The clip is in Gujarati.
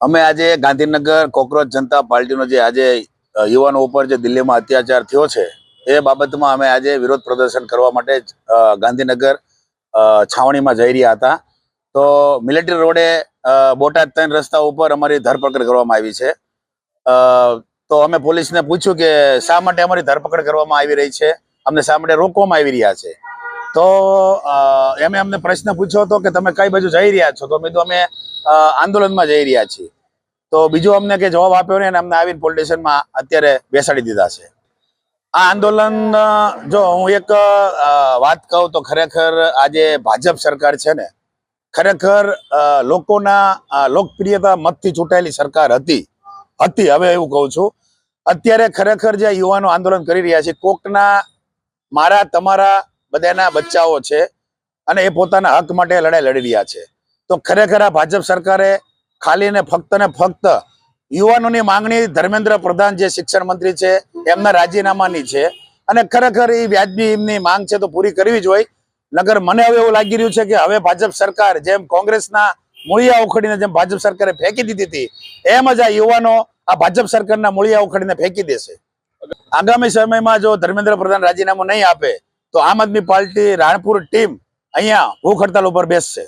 અમે આજે ગાંધીનગર કોકરોચ જનતા પાર્ટીનો જે આજે યુવાનો ઉપર જે દિલ્હીમાં અત્યાચાર થયો છે એ બાબતમાં અમે આજે વિરોધ પ્રદર્શન કરવા માટે ગાંધીનગર છાવણીમાં જઈ રહ્યા હતા. તો મિલિટરી રોડે બોટાદ 3 રસ્તા ઉપર અમારી ધરપકડ કરવામાં આવી છે. તો અમે પોલીસને પૂછ્યું કે શા માટે અમારી ધરપકડ કરવામાં આવી રહી છે, અમને શા માટે રોકવામાં આવી રહ્યા છે. તો અમને પ્રશ્ન પૂછ્યો હતો કે તમે કઈ બાજુ જઈ રહ્યા છો. તો મેં તો અમે આંદોલનમાં જઈ રહ્યા છીએ. તો બીજો અમને કે જવાબ આપ્યો ને અમને આવીને પોલીસ સ્ટેશનમાં અત્યારે બેસાડી દીધા છે. આ આંદોલન જો હું એક વાત કહું તો ખરેખર આજે ભાજપ સરકાર છે ને, ખરેખર લોકોના લોકપ્રિયતા મતથી ચૂંટાયેલી સરકાર હતી. હવે એવું કહું છું, અત્યારે ખરેખર જે યુવાનો આંદોલન કરી રહ્યા છે, કોકના મારા તમારા બધાના બચ્ચાઓ છે અને એ પોતાના હક માટે લડાઈ લડી રહ્યા છે. તો ખરેખર આ ભાજપ સરકારે ખાલી ને ફક્ત યુવાનોની માંગણી ધર્મેન્દ્ર પ્રધાન જે શિક્ષણ મંત્રી છે એમના રાજીનામાની છે અને ખરેખર એ વ્યાજબી એમની માંગ છે તો પૂરી કરવી જ હોય. નગર મને હવે એવું લાગી રહ્યું છે કે હવે ભાજપ સરકાર જેમ કોંગ્રેસના મૂળિયા ઉખડીને જેમ ભાજપ સરકારે ફેંકી દીધી હતી, એમ જ આ યુવાનો આ ભાજપ સરકારના મૂળિયા ઉખડીને ફેંકી દેશે. આગામી સમયમાં જો ધર્મેન્દ્ર પ્રધાન રાજીનામું નહીં આપે તો આમ આદમી પાર્ટી રાણપુર ટીમ અહીંયા ભૂખ હડતાલ ઉપર બેસશે.